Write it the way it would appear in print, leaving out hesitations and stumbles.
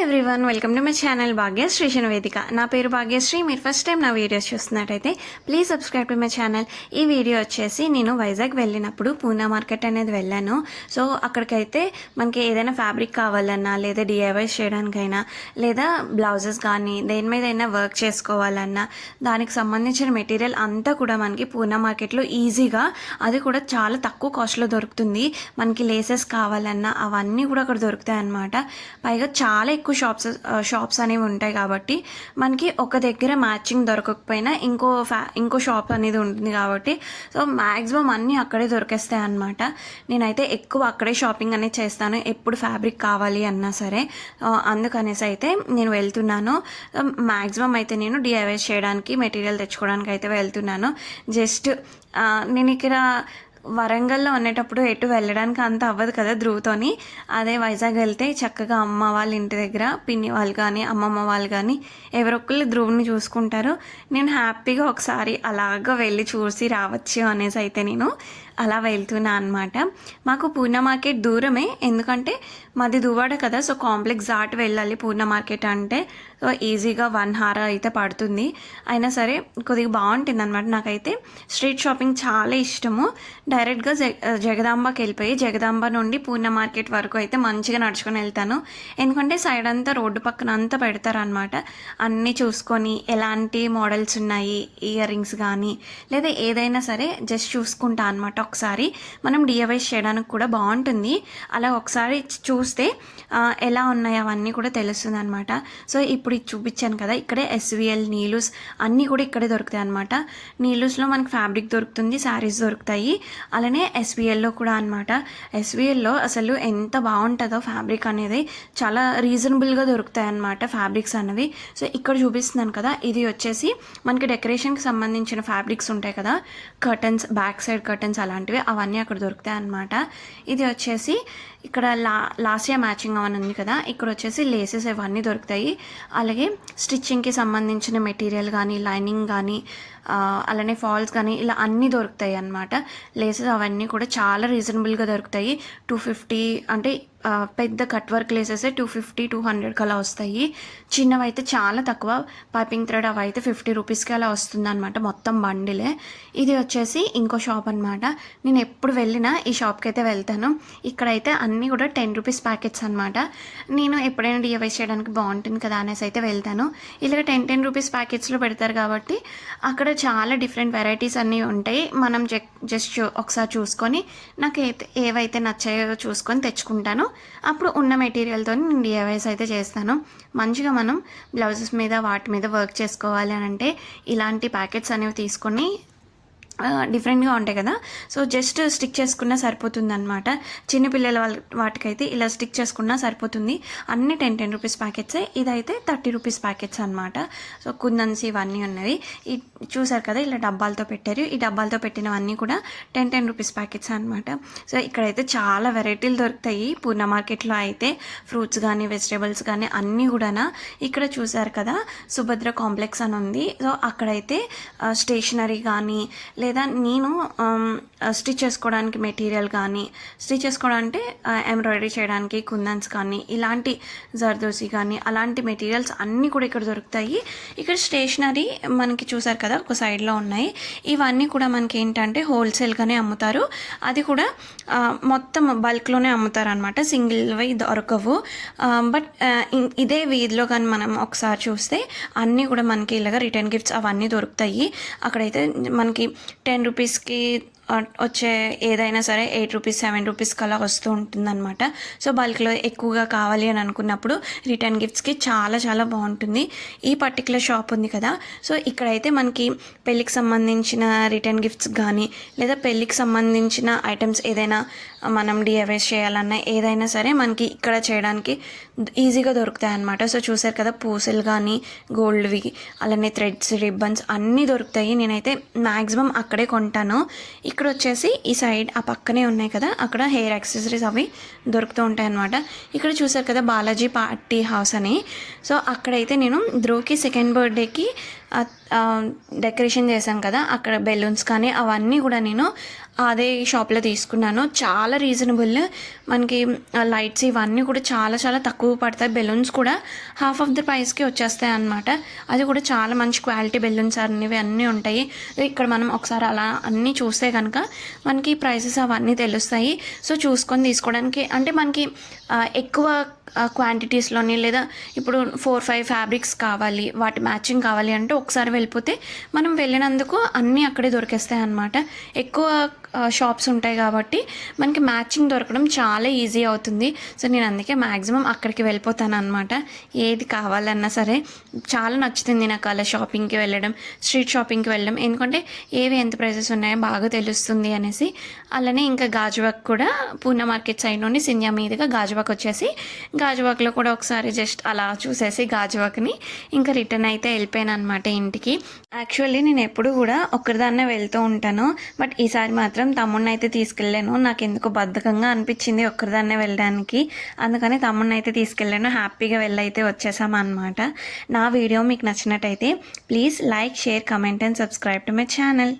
Everyone, welcome to my channel Bhagyashree Vedika. నా పేరు భాగ్యశ్రీ. మీరు ఫస్ట్ టైం నా వీడియోస్ చూస్తున్నట్టయితే please subscribe to my channel. ఈ వీడియో వచ్చేసి నేను వైజాగ్ వెళ్ళినప్పుడు పూనా మార్కెట్ అనేది వెళ్ళాను. సో అక్కడికైతే మనకి ఏదైనా ఫ్యాబ్రిక్ కావాలన్నా, లేదా డిఐవైస్ చేయడానికైనా, లేదా బ్లౌజెస్ కానీ దేని మీద అయినా వర్క్ చేసుకోవాలన్నా దానికి సంబంధించిన మెటీరియల్ అంతా కూడా మనకి పూనా మార్కెట్లో ఈజీగా, అది కూడా చాలా తక్కువ కాస్ట్లో దొరుకుతుంది. మనకి లేసెస్ కావాలన్నా అవన్నీ కూడా అక్కడ దొరుకుతాయి అన్నమాట. పైగా చాలా ఎక్కువ షాప్స్ అనేవి ఉంటాయి కాబట్టి మనకి ఒక దగ్గర మ్యాచింగ్ దొరకకపోయినా ఇంకో షాప్ అనేది ఉంటుంది కాబట్టి సో మ్యాక్సిమం అన్నీ అక్కడే దొరికేస్తాయి అన్నమాట. నేనైతే ఎక్కువ అక్కడే షాపింగ్ అనేది చేస్తాను, ఎప్పుడు ఫ్యాబ్రిక్ కావాలి అన్నా సరే. అందుకనేసి అయితే నేను వెళ్తున్నాను. మ్యాక్సిమం అయితే నేను డిఐవైస్ చేయడానికి, మెటీరియల్ తెచ్చుకోవడానికి అయితే వెళ్తున్నాను. జస్ట్ నేను ఇక్కడ వరంగల్లో ఉండేటప్పుడు ఎటు వెళ్ళడానికి అంత అవ్వదు కదా ధ్రువతోని. అదే వైజాగ్ వెళ్తే చక్కగా అమ్మ వాళ్ళ ఇంటి దగ్గర పిన్ని వాళ్ళు కానీ అమ్మమ్మ వాళ్ళు కానీ ఎవరొక్కళ్ళు ధ్రువుని చూసుకుంటారు. నేను హ్యాపీగా ఒకసారి అలాగా వెళ్ళి చూసి రావచ్చు అనేసి అయితే నేను అలా వెళ్తున్నా అనమాట. మాకు పూనా మార్కెట్ దూరమే, ఎందుకంటే మాది దువ్వాడ కదా. సో కాంప్లెక్స్ దాటి వెళ్ళాలి పూనా మార్కెట్ అంటే. సో ఈజీగా 1 hour అయితే పడుతుంది. అయినా సరే కొద్దిగా బాగుంటుంది అనమాట. నాకైతే స్ట్రీట్ షాపింగ్ చాలా ఇష్టము. డైరెక్ట్గా జగదాంబకి వెళ్ళిపోయి జగదాంబ నుండి పూనా మార్కెట్ వరకు అయితే మంచిగా నడుచుకొని వెళ్తాను. ఎందుకంటే సైడ్ అంతా రోడ్డు పక్కన అంతా పెడతారనమాట. అన్నీ చూసుకొని ఎలాంటి మోడల్స్ ఉన్నాయి, ఇయర్ రింగ్స్ కానీ లేదా ఏదైనా సరే జస్ట్ చూసుకుంటా అనమాట. ఒకసారి మనం డిఐవైస్ చేయడానికి కూడా బాగుంటుంది. అలా ఒకసారి చూస్తే ఎలా ఉన్నాయి అవన్నీ కూడా తెలుస్తుంది అనమాట. సో ఇప్పుడు ఇది చూపించాను కదా, ఇక్కడే ఎస్విఎల్, నీలూస్ అన్నీ కూడా ఇక్కడే దొరుకుతాయి అనమాట. నీలూస్లో మనకి ఫ్యాబ్రిక్ దొరుకుతుంది, శారీస్ దొరుకుతాయి. అలానే ఎస్విఎల్లో కూడా అనమాట. ఎస్విఎల్లో అసలు ఎంత బాగుంటుందో ఫ్యాబ్రిక్ అనేది, చాలా రీజనబుల్గా దొరుకుతాయి అనమాట ఫ్యాబ్రిక్స్ అనేవి. సో ఇక్కడ చూపిస్తున్నాను కదా, ఇది వచ్చేసి మనకి డెకరేషన్కి సంబంధించిన ఫ్యాబ్రిక్స్ ఉంటాయి కదా, కర్టన్స్, బ్యాక్ సైడ్ కర్టన్స్ అలాంటివి, అవన్నీ అక్కడ దొరుకుతాయి అనమాట. ఇది వచ్చేసి ఇక్కడ లాస్యా మ్యాచింగ్ అవన్నీ ఉంది కదా, ఇక్కడ వచ్చేసి లేసెస్ ఇవన్నీ దొరుకుతాయి. అలాగే స్టిచ్చింగ్కి సంబంధించిన మెటీరియల్ కానీ, లైనింగ్ కానీ, అలానే ఫాల్స్ కానీ ఇలా అన్నీ దొరుకుతాయి అన్నమాట. లేసెస్ అవన్నీ కూడా చాలా రీజనబుల్గా దొరుకుతాయి. 250 అంటే పెద్ద కట్ వర్క్ లేసెస్ 250-200 అలా వస్తాయి. చిన్నవి అయితే చాలా తక్కువ, పైపింగ్ థ్రెడ్ అవి అయితే 50 రూపీస్కి అలా వస్తుంది అనమాట, మొత్తం బండిలే. ఇది వచ్చేసి ఇంకో షాప్ అనమాట. నేను ఎప్పుడు వెళ్ళినా ఈ షాప్కి అయితే వెళ్తాను. ఇక్కడైతే అన్నీ కూడా 10 రూపీస్ ప్యాకెట్స్ అనమాట. నేను ఎప్పుడైనా డిఐవైస్ చేయడానికి బాగుంటుంది కదా అనేసి అయితే వెళ్తాను. ఇలాగ 10 రూపీస్ ప్యాకెట్స్లో పెడతారు కాబట్టి అక్కడ చాలా డిఫరెంట్ వెరైటీస్ అన్నీ ఉంటాయి. మనం జస్ట్ ఒకసారి చూసుకొని నాకు ఏవైతే నచ్చాయో చూసుకొని తెచ్చుకుంటాను. అప్పుడు ఉన్న మెటీరియల్తో నేను డిఐవైస్ అయితే చేస్తాను. మంచిగా మనం బ్లౌజెస్ మీద వాటి మీద వర్క్ చేసుకోవాలి అని అంటే ఇలాంటి ప్యాకెట్స్ అనేవి తీసుకొని డిఫరెంట్గా ఉంటాయి కదా, సో జస్ట్ స్టిక్ చేసుకున్నా సరిపోతుంది అనమాట. చిన్నపిల్లల వాటికైతే ఇలా స్టిక్ చేసుకున్నా సరిపోతుంది. అన్ని 10 రూపీస్ ప్యాకెట్సే. ఇదైతే 30 రూపీస్ ప్యాకెట్స్ అనమాట. సో కుందన్స్ ఇవన్నీ ఉన్నవి చూసారు కదా, ఇలా డబ్బాలతో పెట్టారు. ఈ డబ్బాలతో పెట్టినవన్నీ కూడా 10 రూపీస్ ప్యాకెట్స్ అనమాట. సో ఇక్కడైతే చాలా వెరైటీలు దొరుకుతాయి పూనా మార్కెట్లో అయితే. ఫ్రూట్స్ కానీ, వెజిటేబుల్స్ కానీ అన్నీ కూడా. ఇక్కడ చూసారు కదా, సుభద్ర కాంప్లెక్స్ అని ఉంది. సో అక్కడైతే స్టేషనరీ కానీ, లేదా నేను స్టిచ్ చేసుకోవడానికి మెటీరియల్ కానీ, స్టిచ్ చేసుకోవడానికి ఎంబ్రాయిడరీ చేయడానికి కుందన్స్ కానీ, ఇలాంటి జర్దోసి కానీ అలాంటి మెటీరియల్స్ అన్నీ కూడా ఇక్కడ దొరుకుతాయి. ఇక్కడ స్టేషనరీ మనకి చూసారు కదా ఒక సైడ్లో ఉన్నాయి. ఇవన్నీ కూడా మనకి ఏంటంటే హోల్సేల్గానే అమ్ముతారు. అది కూడా మొత్తం బల్క్లోనే అమ్ముతారు అనమాట, సింగిల్వి దొరకవు. బట్ ఇదే వీధిలో కానీ మనం ఒకసారి చూస్తే అన్నీ కూడా మనకి ఇలాగ రిటర్న్ గిఫ్ట్స్ అవన్నీ దొరుకుతాయి. అక్కడైతే మనకి 10 రూపీస్కి వచ్చే ఏదైనా సరే 8 రూపీస్ 7 రూపీస్కి అలా వస్తూ ఉంటుందన్నమాట. సో బల్క్లో ఎక్కువగా కావాలి అని అనుకున్నప్పుడు రిటర్న్ గిఫ్ట్స్కి చాలా చాలా బాగుంటుంది. ఈ పర్టికులర్ షాప్ ఉంది కదా, సో ఇక్కడైతే మనకి పెళ్ళికి సంబంధించిన రిటర్న్ గిఫ్ట్స్ కానీ, లేదా పెళ్ళికి సంబంధించిన ఐటమ్స్ ఏదైనా మనం డిఐవైస్ చేయాలన్నా ఏదైనా సరే మనకి ఇక్కడ చేయడానికి ఈజీగా దొరుకుతాయి అన్నమాట. సో చూసారు కదా, పూసలు కానీ, గోల్డ్వి, అలానే థ్రెడ్స్, రిబ్బన్స్ అన్నీ దొరుకుతాయి. నేనైతే మ్యాక్సిమం అక్కడే కొంటాను. ఇక్కడ వచ్చేసి ఈ సైడ్ ఆ పక్కనే ఉన్నాయి కదా, అక్కడ హెయిర్ యాక్సెసరీస్ అవి దొరుకుతూ ఉంటాయి అన్నమాట. ఇక్కడ చూసారు కదా బాలాజీ పార్టీ హౌస్ అని. సో అక్కడైతే నేను ధ్రువ్కి 2nd బర్త్డేకి డెకరేషన్ చేశాను కదా, అక్కడ బెలూన్స్ కానీ అవన్నీ కూడా నేను అదే షాప్లో తీసుకున్నాను. చాలా రీజనబుల్. మనకి లైట్స్ ఇవన్నీ కూడా చాలా చాలా తక్కువ పడతాయి. బెలూన్స్ కూడా హాఫ్ ఆఫ్ ద ప్రైస్కి వచ్చేస్తాయి అన్నమాట. అది కూడా చాలా మంచి క్వాలిటీ బెలూన్స్ అనేవి అన్నీ ఉంటాయి. ఇక్కడ మనం ఒకసారి అలా అన్నీ చూస్తే కనుక మనకి ప్రైసెస్ అవన్నీ తెలుస్తాయి. సో చూసుకొని తీసుకోవడానికి అంటే మనకి ఎక్కువ క్వాంటిటీస్లోని లేదా ఇప్పుడు 4-5 ఫ్యాబ్రిక్స్ కావాలి, వాటి మ్యాచింగ్ కావాలి అంటే ఒకసారి వెళ్ళిపోతే మనం వెళ్ళినందుకు అన్నీ అక్కడే దొరికేస్తాయి అన్నమాట. ఎక్కువ షాప్స్ ఉంటాయి కాబట్టి మనకి మ్యాచింగ్ దొరకడం చాలా ఈజీ అవుతుంది. సో నేను అందుకే మ్యాక్సిమం అక్కడికి వెళ్ళిపోతాను అనమాట. ఏది కావాలన్నా సరే చాలా నచ్చుతుంది నాకు అలా షాపింగ్కి వెళ్ళడం, స్ట్రీట్ షాపింగ్కి వెళ్ళడం. ఎందుకంటే ఏవి ఎంత ప్రైసెస్ ఉన్నాయో బాగా తెలుస్తుంది అనేసి. అలానే ఇంకా గాజువాక్ కూడా పూనా మార్కెట్ సైడ్ నుండి సింధ్యా మీదుగా గాజువాక్ వచ్చేసి గాజువాక్లో కూడా ఒకసారి జస్ట్ అలా చూసేసి గాజువాక్ని ఇంకా రిటర్న్ అయితే వెళ్ళిపోయాను అనమాట ఇంటికి. యాక్చువల్లీ నేను ఎప్పుడు కూడా ఒక్కరిదాన్నే వెళ్తూ ఉంటాను. బట్ ఈసారి మాత్రం తమ్ముడిని అయితే తీసుకెళ్ళాను. నాకు ఎందుకో బద్ధకంగా అనిపించింది ఒక్కరిదాన్నే వెళ్ళడానికి. అందుకని తమ్ముడిని అయితే తీసుకెళ్ళాను. హ్యాపీగా వెళ్ళైతే వచ్చేసాం అనమాట. నా వీడియో మీకు నచ్చినట్టయితే please like, share, comment and subscribe to my channel.